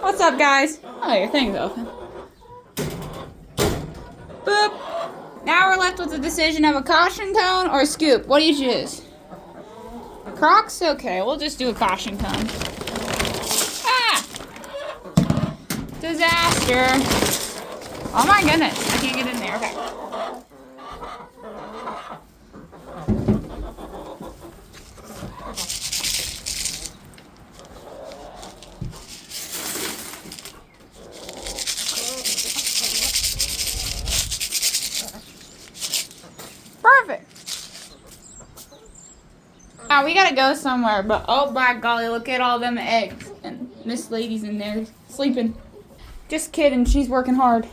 What's up, guys? Oh, your thing's open. Boop. Now we're left with the decision of a caution cone or a scoop. What do you choose? Crocs? Okay, we'll just do a caution cone. Ah! Disaster. Oh my goodness, I can't get in there. Okay. Perfect. Now we gotta go somewhere, but oh by golly, look at all them eggs. And Miss Lady's in there sleeping. Just kidding, she's working hard.